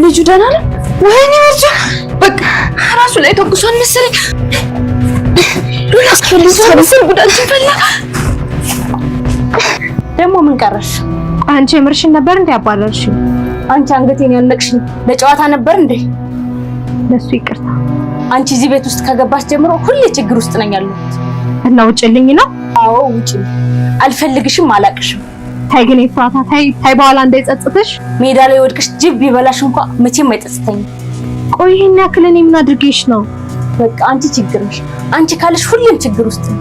ልጁ ደህና ነው? ወይኔ ልጁ በቃ ራሱ ላይ ተኩሷን መሰለኝ። ዱላ አስፈልሶ መሰል ጉዳችን ፈላ። ደግሞ ምን ቀረሽ? አንቺ የምርሽን ነበር እንዴ ያባረርሽ? አንቺ አንገቴን ያነቅሽኝ ለጨዋታ ነበር እንዴ? ለሱ ይቅርታ። አንቺ እዚህ ቤት ውስጥ ከገባሽ ጀምሮ ሁሌ ችግር ውስጥ ነኝ ያለሁት። እና ውጭልኝ ነው? አዎ ውጭ። አልፈልግሽም፣ አላቅሽም። ታይ ግን ኤፍራታ ታይ በኋላ እንዳይጸጽትሽ። ሜዳ ላይ ወድቅሽ ጅብ ቢበላሽ እንኳን መቼም አይጸጽተኝም። ቆይ ይሄን ያክል እኔ ምን አድርጌሽ ነው? በቃ አንቺ ችግር ነሽ። አንቺ ካለሽ ሁሌም ችግር ውስጥ ነኝ።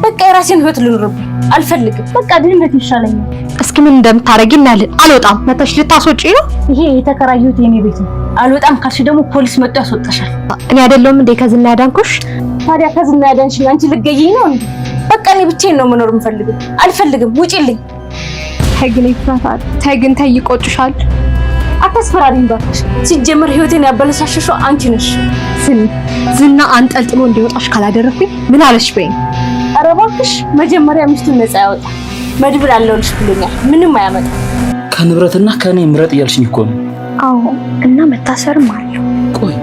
በቃ የራሴን ህይወት ልኖርብኝ አልፈልግም። በቃ ድህነት ይሻለኛል። እስኪ ምን እንደምታረጊ እናያለን። አልወጣም። መተሽ ልታስወጪ ነው? ይሄ የተከራየሁት የኔ ቤት ነው። አልወጣም ካልሽ ደግሞ ፖሊስ መጥቶ ያስወጣሻል። እኔ አይደለሁም እንዴ ከዝና ያዳንኩሽ? ታዲያ ከዝና ያዳንሽኝ አንቺ ልትገይኝ ነው እንዴ? በቃ እኔ ብቻዬን ነው መኖር የምፈልገው። አልፈልግም፣ ውጪልኝ። ታይ ግን ኤፍራታ ታይ ግን ታይ ይቆጭሻል። አታስፈራሪኝ እባክሽ። ሲጀመር ህይወቴን ያበለሻሸሽው አንቺ ነሽ። ዝና አንጠልጥሎ እንዲወጣሽ ካላደረኩኝ ምን አለሽ በይኝ። ኧረ እባክሽ መጀመሪያ ሚስቱን ነፃ ያወጣ። መድብል አለውልሽ ብሎኛል። ምንም አያመጣም። ከንብረትና ከኔ ምረጥ እያልሽኝ እኮ ነው። አዎ እና መታሰርም አለው። ቆይ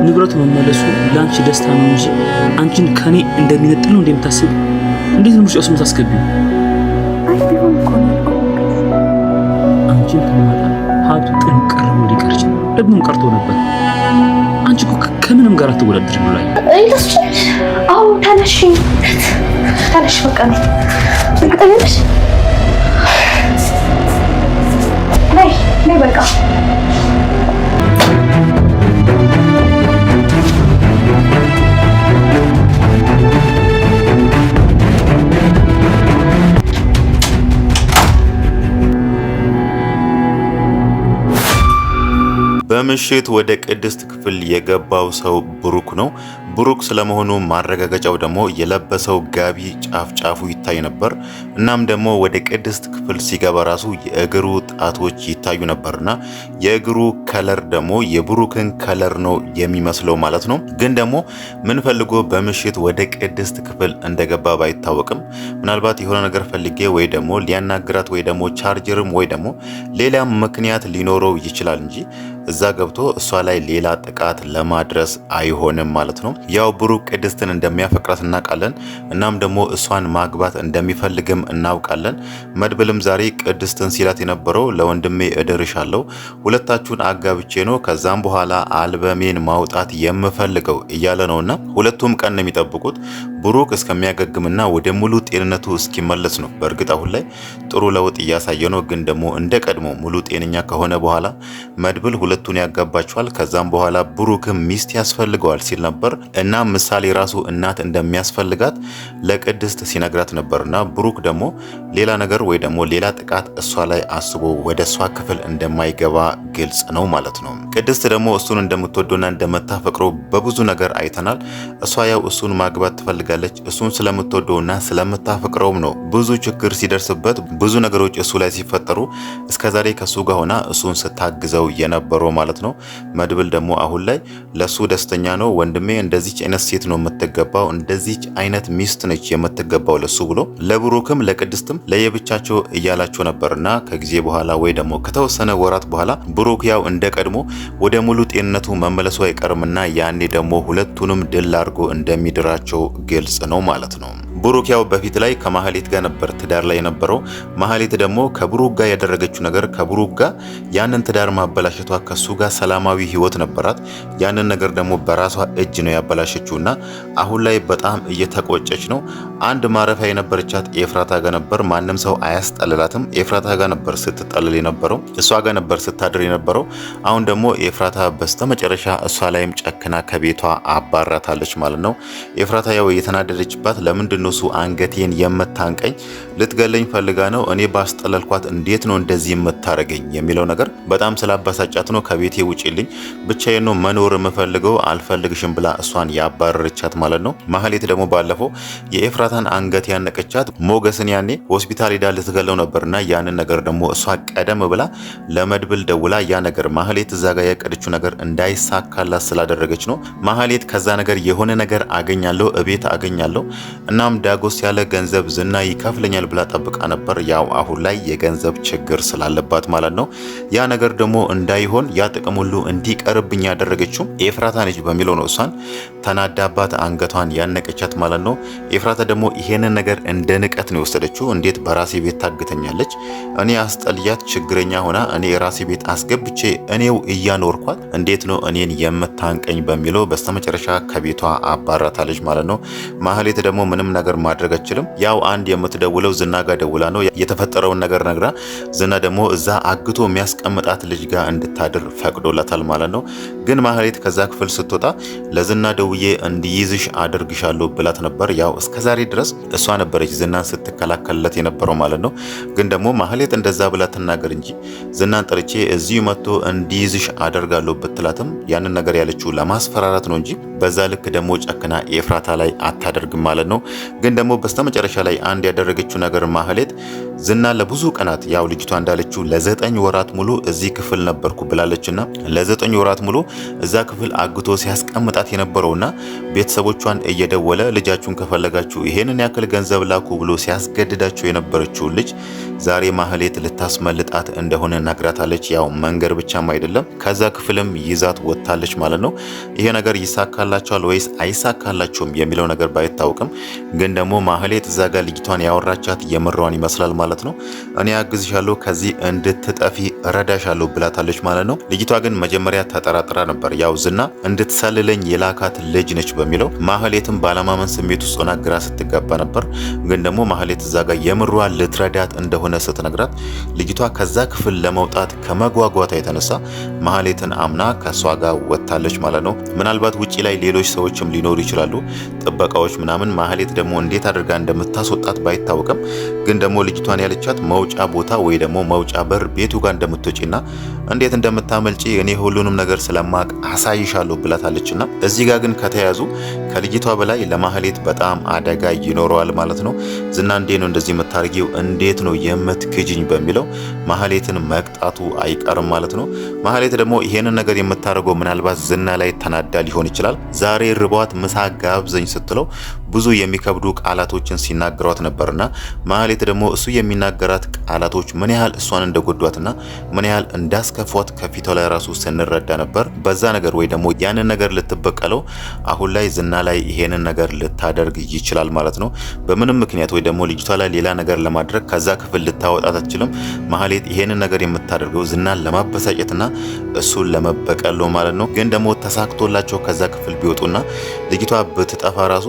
ንብረቱ መመለሱ ለአንቺ ደስታ ነው እንጂ አንቺን ከኔ እንደሚነጥል ነው እንደምታስብ? እንዴት ነው ምርጫው የምታስገቢው? አይ ቢሆን እኮ ነው አንቺን ከማጣ ሀብቱ ጥንቅር ብሎ ሊቀር ይችላል። ደግሞም ቀርቶ ነበር። አንቺ እኮ ከምንም ጋር አትወዳደሪም ነው ላይ አዎ ተነሽ በቃ ነው ትቀጥያለሽ። ነይ በቃ በምሽት ወደ ቅድስት ክፍል የገባው ሰው ብሩክ ነው። ብሩክ ስለመሆኑ ማረጋገጫው ደግሞ የለበሰው ጋቢ ጫፍ ጫፉ ይታይ ነበር። እናም ደግሞ ወደ ቅድስት ክፍል ሲገባ ራሱ የእግሩ ጣቶች ይታዩ ነበርና የእግሩ ከለር ደግሞ የብሩክን ከለር ነው የሚመስለው ማለት ነው። ግን ደግሞ ምን ፈልጎ በምሽት ወደ ቅድስት ክፍል እንደገባ ባይታወቅም ምናልባት የሆነ ነገር ፈልጌ ወይ ደግሞ ሊያናግራት ወይ ደግሞ ቻርጀርም ወይ ደግሞ ሌላም ምክንያት ሊኖረው ይችላል እንጂ እዛ ገብቶ እሷ ላይ ሌላ ጥቃት ለማድረስ አይሆንም ማለት ነው። ያው ብሩክ ቅድስትን እንደሚያፈቅራት እናውቃለን። እናም ደግሞ እሷን ማግባት እንደሚፈልግም እናውቃለን። መድብልም ዛሬ ቅድስትን ሲላት የነበረው ለወንድሜ እድርሻለሁ፣ ሁለታችሁን አጋብቼ ነው ከዛም በኋላ አልበሜን ማውጣት የምፈልገው እያለ ነውና ሁለቱም ቀን ነው የሚጠብቁት ብሩክ እስከሚያገግምና ወደ ሙሉ ጤንነቱ እስኪመለስ ነው። በእርግጥ አሁን ላይ ጥሩ ለውጥ እያሳየ ነው። ግን ደግሞ እንደ ቀድሞ ሙሉ ጤነኛ ከሆነ በኋላ መድብል ሁለቱን ያጋባቸዋል። ከዛም በኋላ ብሩክም ሚስት ያስፈልገዋል ሲል ነበር እና ምሳሌ ራሱ እናት እንደሚያስፈልጋት ለቅድስት ሲነግራት ነበርና ብሩክ ደግሞ ሌላ ነገር ወይ ደግሞ ሌላ ጥቃት እሷ ላይ አስቦ ወደ እሷ ክፍል እንደማይገባ ግልጽ ነው ማለት ነው። ቅድስት ደግሞ እሱን እንደምትወደውና እንደምታፈቅረው በብዙ ነገር አይተናል። እሷ ያው እሱን ማግባት ትፈልጋለች። እሱን ስለምትወደውና ስለምታፈቅረውም ነው ብዙ ችግር ሲደርስበት ብዙ ነገሮች እሱ ላይ ሲፈጠሩ እስከዛሬ ከሱ ጋር ሆና እሱን ስታግዘው የነበረው ማለት ነው። መድብል ደግሞ አሁን ላይ ለሱ ደስተኛ ነው። ወንድሜ እንደዚች አይነት ሴት ነው የምትገባው፣ እንደዚች አይነት ሚስት ነች የምትገባው ለሱ ብሎ ለብሩክም ለቅድስትም ለየብቻቸው እያላቸው ነበርና ከጊዜ በኋላ ወይ ደግሞ ከተወሰነ ወራት በኋላ ብሩክ ያው እንደ ቀድሞ ወደ ሙሉ ጤንነቱ መመለሱ አይቀርምና ያኔ ደግሞ ሁለቱንም ድል አድርጎ እንደሚድራቸው ግልጽ ነው ማለት ነው። ብሩክ ያው በፊት ላይ ከማህሌት ጋር ነበር ትዳር ላይ የነበረው። ማህሌት ደግሞ ከብሩክ ጋር ያደረገችው ነገር ከብሩክ ጋር ያንን ትዳር ማበላሸቷ ከሱ ጋር ሰላማዊ ህይወት ነበራት። ያንን ነገር ደግሞ በራሷ እጅ ነው ያበላሸችውና አሁን ላይ በጣም እየተቆጨች ነው። አንድ ማረፊያ የነበረቻት ኤፍራታ ጋር ነበር። ማንም ሰው አያስጠልላትም። ኤፍራታ ጋር ነበር ስትጠልል የነበረው፣ እሷ ጋር ነበር ስታድር የነበረው። አሁን ደግሞ ኤፍራታ በስተመጨረሻ እሷ ላይም ጨክና ከቤቷ አባራታለች ማለት ነው። ኤፍራታ ያው የተናደደችባት ለምንድን ነው እሱ አንገቴን የምታንቀኝ? ልትገለኝ ፈልጋ ነው? እኔ ባስጠለልኳት እንዴት ነው እንደዚህ የምታረገኝ የሚለው ነገር በጣም ስላባሳጫት ነው ከቤቴ ውጪልኝ፣ ብቻዬን ነው መኖር የምፈልገው፣ አልፈልግሽም ብላ እሷን ያባረረቻት ማለት ነው። ማህሌት ደግሞ ባለፈው የኤፍራታን አንገት ያነቀቻት ሞገስን ያኔ ሆስፒታል ሄዳ ልትገለው ነበርና ያንን ነገር ደግሞ እሷ ቀደም ብላ ለመድብል ደውላ ያ ነገር ማህሌት እዛ ጋር ያቀደችው ነገር እንዳይሳካላት ስላደረገች ነው። ማህሌት ከዛ ነገር የሆነ ነገር አገኛለሁ እቤት አገኛለሁ እናም ዳጎስ ያለ ገንዘብ ዝና ይከፍለኛል ብላ ጠብቃ ነበር። ያው አሁን ላይ የገንዘብ ችግር ስላለባት ማለት ነው። ያ ነገር ደግሞ እንዳይሆን ያ ጥቅም ሁሉ እንዲቀርብኝ ያደረገችው ኤፍራታ ነች በሚለው ነው እሷን ተናዳባት አንገቷን ያነቀቻት ማለት ነው። ኤፍራታ ደግሞ ይሄንን ነገር እንደ ንቀት ነው የወሰደችው። እንዴት በራሴ ቤት ታግተኛለች? እኔ አስጠልያት ችግረኛ ሆና እኔ የራሴ ቤት አስገብቼ እኔው እያኖርኳት እንዴት ነው እኔን የምታንቀኝ በሚለው በስተመጨረሻ ከቤቷ አባራታለች ማለት ነው። ማህሌት ደግሞ ምንም ነገር ማድረግ አትችልም። ያው አንድ የምትደውለው ዝና ጋር ደውላ ነው የተፈጠረውን ነገር ነግራ ዝና ደግሞ እዛ አግቶ የሚያስቀምጣት ልጅ ጋር እንድታድር ፈቅዶላታል ማለት ነው። ግን ማህሌት ከዛ ክፍል ስትወጣ ለዝና ደውዬ እንዲይዝሽ አድርግሻለሁ ብላት ነበር። ያው እስከዛሬ ድረስ እሷ ነበረች ዝናን ስትከላከልለት የነበረው ማለት ነው። ግን ደግሞ ማህሌት እንደዛ ብላ ትናገር እንጂ ዝናን ጠርቼ እዚሁ መጥቶ እንዲይዝሽ አደርጋለሁ ብትላትም ያንን ነገር ያለችው ለማስፈራራት ነው እንጂ በዛ ልክ ደግሞ ጨክና ኤፍራታ ላይ አታደርግም ማለት ነው። ግን ደግሞ በስተመጨረሻ ላይ አንድ ያደረገችው ነገር ማህሌት ዝና ለብዙ ቀናት ያው ልጅቷ እንዳለችው ለ9 ወራት ሙሉ እዚህ ክፍል ነበርኩ ብላለችና ለ9 ወራት ሙሉ እዛ ክፍል አግቶ ሲያስቀምጣት የነበረውና ቤተሰቦቿን እየደወለ ልጃችሁን ከፈለጋችሁ ይሄንን ያክል ገንዘብ ላኩ ብሎ ሲያስገድዳቸው የነበረችው ልጅ ዛሬ ማህሌት ልታስመልጣት እንደሆነ ነግራታለች። ያው መንገር ብቻም አይደለም ከዛ ክፍልም ይዛት ወጥታለች ማለት ነው። ይሄ ነገር ይሳካላቸዋል ወይስ አይሳካላቸውም የሚለው ነገር ባይታወቅም ግን ደግሞ ማህሌት እዛ ጋር ልጅቷን ያወራቻት የምሯን ይመስላል ማለት ነው። እኔ አግዝሻለሁ ከዚህ እንድትጠፊ ረዳሻለሁ ብላታለች ማለት ነው። ልጅቷ ግን መጀመሪያ ተጠራጥራ ነበር። ያው ዝና እንድትሰልለኝ የላካት ልጅ ነች በሚለው ማህሌትም ባለማመን ስሜት ውስጥ ሆና ግራ ስትጋባ ነበር። ግን ደግሞ ማህሌት እዛ ጋር የምሯን ልትረዳት እንደሆነ ስትነግራት ልጅቷ ከዛ ክፍል ለመውጣት ከመጓጓታ የተነሳ ማህሌትን አምና ከሷ ጋር ወጥታለች ማለት ነው። ምናልባት ውጪ ላይ ሌሎች ሰዎችም ሊኖሩ ይችላሉ፣ ጥበቃዎች ምናምን። ማህሌት ደግሞ እንዴት አድርጋ እንደምታስወጣት ባይታወቅም ግን ደግሞ ልጅቷን ያለቻት መውጫ ቦታ ወይ ደግሞ መውጫ በር ቤቱ ጋር እንደምትወጪና እንዴት እንደምታመልጪ እኔ ሁሉንም ነገር ስለማቅ አሳይሻለሁ ብላታለችና እዚህ ጋር ግን ከተያዙ ከልጅቷ በላይ ለማህሌት በጣም አደጋ ይኖረዋል ማለት ነው። ዝና እንዴት ነው እንደዚህ የምታርጊው? እንዴት ነው የምትክጂኝ? በሚለው ማህሌትን መቅጣቱ አይቀርም ማለት ነው። ማህሌት ደግሞ ይሄንን ነገር የምታደርገው ምናልባት ዝና ላይ ተናዳ ሊሆን ይችላል። ዛሬ ርቧት ምሳ ጋብዘኝ ስትለው ብዙ የሚከብዱ ቃላቶችን ሲናገሯት ነበርና ማህሌት ደግሞ እሱ የሚናገራት ቃላቶች ምን ያህል እሷን እንደጎዷትና ምን ያህል እንዳስከፏት ከፊቷ ላይ ራሱ ስንረዳ ነበር። በዛ ነገር ወይ ደግሞ ያንን ነገር ልትበቀለው አሁን ላይ ዝና ላይ ይሄንን ነገር ልታደርግ ይችላል ማለት ነው። በምንም ምክንያት ወይ ደግሞ ልጅቷ ላይ ሌላ ነገር ለማድረግ ከዛ ክፍል ልታወጣት አትችልም። ማህሌት ይሄንን ነገር የምታደርገው ዝናን ለማበሳጨትና እሱን ለመበቀል ነው ማለት ነው። ግን ደግሞ ተሳክቶላቸው ከዛ ክፍል ቢወጡና ልጅቷ ብትጠፋ ራሱ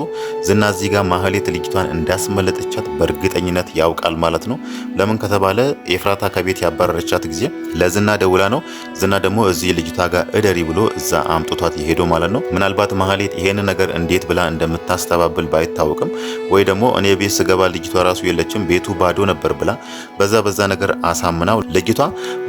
ዝና እዚህ ጋር ማህሌት ልጅቷን እንዳስመለጠቻት በእርግጠኝነት ያውቃል ማለት ነው። ለምን ከተባለ ኤፍራታ ከቤት ያባረረቻት ጊዜ ለዝና ደውላ ነው። ዝና ደግሞ እዚህ ልጅቷ ጋር እደሪ ብሎ እዛ አምጥቷት የሄደው ማለት ነው። ምናልባት ማህሌት ይሄን ነገር እንዴት ብላ እንደምታስተባብል ባይታወቅም ወይ ደግሞ እኔ ቤት ስገባ ልጅቷ ራሱ የለችም ቤቱ ባዶ ነበር ብላ በዛ ነገር አሳምናው ልጅቷ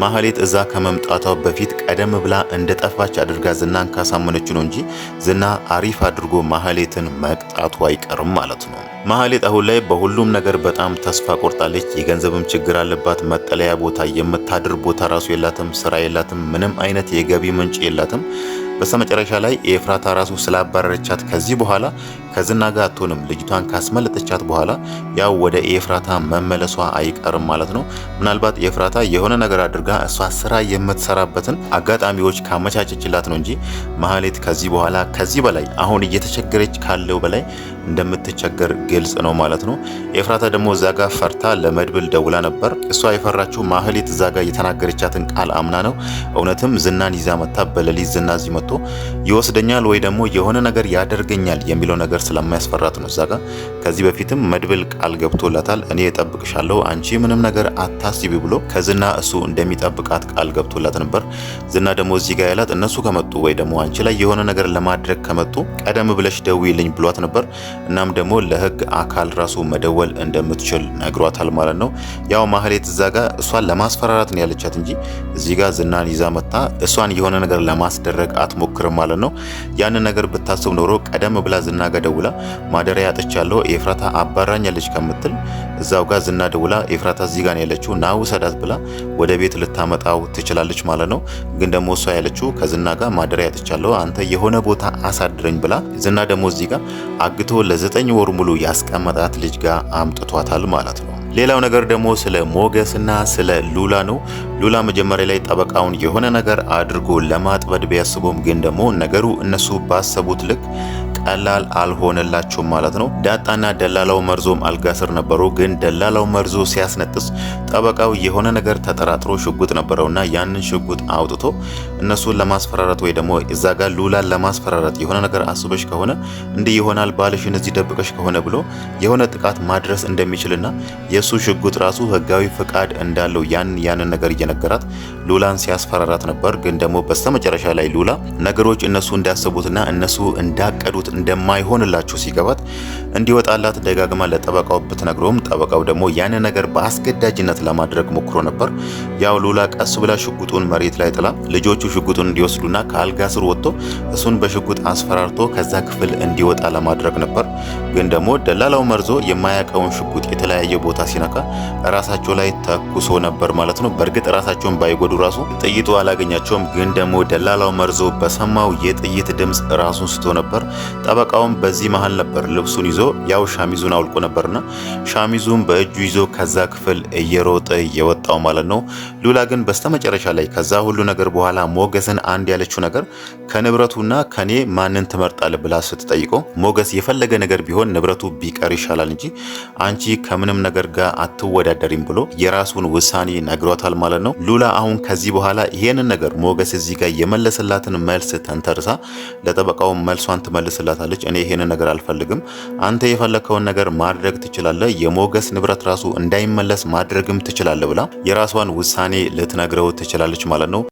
ማህሌት እዛ ከመምጣቷ በፊት ቀደም ብላ እንደጠፋች አድርጋ ዝናን ካሳመነች ነው እንጂ ዝና አሪፍ አድርጎ ማህሌትን መቅጣቱ አይቀርም ማለት ነው። ማህሌት አሁን ላይ በሁሉም ነገር በጣም ተስፋ ቆርጣለች። የገንዘብም ችግር አለባት። መጠለያ ቦታ፣ የምታድር ቦታ ራሱ የላትም። ስራ የላትም። ምንም አይነት የገቢ ምንጭ የላትም። በስተመጨረሻ ላይ ኤፍራታ ራሱ ስላባረረቻት ከዚህ በኋላ ከዝና ጋር አትሆንም። ልጅቷን ካስመለጠቻት በኋላ ያው ወደ ኤፍራታ መመለሷ አይቀርም ማለት ነው። ምናልባት ኤፍራታ የሆነ ነገር አድርጋ እሷ ስራ የምትሰራበትን አጋጣሚዎች ካመቻቸችላት ነው እንጂ ማህሌት ከዚህ በኋላ ከዚህ በላይ አሁን እየተቸገረች ካለው በላይ እንደምትቸገር ግልጽ ነው ማለት ነው። ኤፍራታ ደግሞ እዛ ጋር ፈርታ ለመድብል ደውላ ነበር። እሷ የፈራችው ማህሌት እዛ ጋር የተናገረቻትን ቃል አምና ነው። እውነትም ዝናን ይዛ መታ በሌሊት ዝና እዚህ መጥቶ ይወስደኛል ወይ ደግሞ የሆነ ነገር ያደርገኛል የሚለው ነገር ስለማያስፈራት ነው። እዛ ጋር ከዚህ በፊትም መድብል ቃል ገብቶላታል። እኔ እጠብቅሻለሁ፣ አንቺ ምንም ነገር አታስቢ ብሎ ከዝና እሱ እንደሚጠብቃት ቃል ገብቶላት ነበር። ዝና ደግሞ እዚህ ጋር ያላት እነሱ ከመጡ ወይ ደግሞ አንቺ ላይ የሆነ ነገር ለማድረግ ከመጡ ቀደም ብለሽ ደውይልኝ ብሏት ነበር። እናም ደግሞ ለህግ አካል ራሱ መደወል እንደምትችል ነግሯታል ማለት ነው። ያው ማህሌት እዛ ጋር እሷን ለማስፈራራት ነው ያለቻት እንጂ እዚህ ጋር ዝናን ይዛ መታ እሷን የሆነ ነገር ለማስደረግ አትሞክርም ማለት ነው። ያንን ነገር ብታስብ ኖሮ ቀደም ብላ ዝና ጋር ደውላ ማደሪያ አጥቻለሁ ኤፍራታ አባራኛለች ከምትል እዛው ጋር ዝና ደውላ ኤፍራታ እዚህ ጋር ነው ያለችው ና ውሰዳት ብላ ወደ ቤት ልታመጣው ትችላለች ማለት ነው። ግን ደግሞ እሷ ያለችው ከዝና ጋር ማደሪያ አጥቻለሁ አንተ የሆነ ቦታ አሳድረኝ ብላ ዝና ደግሞ እዚህ ጋር አግቶ ለ9 ወር ሙሉ ያስቀመጣት ልጅ ጋር አምጥቷታል ማለት ነው። ሌላው ነገር ደግሞ ስለ ሞገስና ስለ ሉላ ነው። ሉላ መጀመሪያ ላይ ጠበቃውን የሆነ ነገር አድርጎ ለማጥበድ ቢያስቡም ግን ደግሞ ነገሩ እነሱ ባሰቡት ልክ ቀላል አልሆነላቸውም ማለት ነው። ዳጣና ደላላው መርዞም አልጋ ስር ነበሩ። ግን ደላላው መርዞ ሲያስነጥስ ጠበቃው የሆነ ነገር ተጠራጥሮ ሽጉጥ ነበረውና ያንን ሽጉጥ አውጥቶ እነሱን ለማስፈራራት ወይ ደግሞ እዛ ጋር ሉላን ለማስፈራራት የሆነ ነገር አስበሽ ከሆነ እንዲህ ይሆናል ባልሽን እዚህ ደብቀሽ ከሆነ ብሎ የሆነ ጥቃት ማድረስ እንደሚችልና የሱ ሽጉጥ ራሱ ህጋዊ ፍቃድ እንዳለው ያንን ነገር እየነገራት ሉላን ሲያስፈራራት ነበር። ግን ደግሞ በስተመጨረሻ ላይ ሉላ ነገሮች እነሱ እንዳሰቡትና እነሱ እንዳቀዱት እንደማይሆንላቸው ሲገባት እንዲወጣላት ደጋግማ ለጠበቃው ብትነግረውም ጠበቃው ደግሞ ያንን ነገር በአስገዳጅነት ለማድረግ ሞክሮ ነበር። ያው ሉላ ቀስ ብላ ሽጉጡን መሬት ላይ ጥላ ልጆቹ ሽጉጡን እንዲወስዱና ከአልጋ ስር ወጥቶ እሱን በሽጉጥ አስፈራርቶ ከዛ ክፍል እንዲወጣ ለማድረግ ነበር። ግን ደግሞ ደላላው መርዞ የማያውቀውን ሽጉጥ የተለያየ ቦታ ሲነካ ራሳቸው ላይ ተኩሶ ነበር ማለት ነው። በእርግጥ ራሳቸውን ባይጎዱ ራሱ ጥይቱ አላገኛቸውም። ግን ደግሞ ደላላው መርዞ በሰማው የጥይት ድምፅ ራሱን ስቶ ነበር። ጠበቃውም በዚህ መሃል ነበር ልብሱን ይዞ ያው ሻሚዙን አውልቆ ነበርና ሻሚዙን በእጁ ይዞ ከዛ ክፍል እየሮጠ የወጣው ማለት ነው። ሉላ ግን በስተመጨረሻ ላይ ከዛ ሁሉ ነገር በኋላ ሞገስን አንድ ያለችው ነገር ከንብረቱና ከኔ ማንን ትመርጣለህ ብላ ስትጠይቀው ሞገስ የፈለገ ነገር ቢሆን ንብረቱ ቢቀር ይሻላል እንጂ አንቺ ከምንም ነገር ጋር አትወዳደሪም ብሎ የራሱን ውሳኔ ነግሯታል ማለት ነው። ሉላ አሁን ከዚህ በኋላ ይሄንን ነገር ሞገስ እዚህ ጋር የመለሰላትን መልስ ተንተርሳ ለጠበቃው መልሷን ትመልስላታለች። እኔ ይሄንን ነገር አልፈልግም፣ አንተ የፈለከውን ነገር ማድረግ ትችላለህ፣ የሞገስ ንብረት ራሱ እንዳይመለስ ማድረግም ትችላለህ ብላ የራሷን ውሳኔ ልትነግረው ትችላለች ማለት ነው።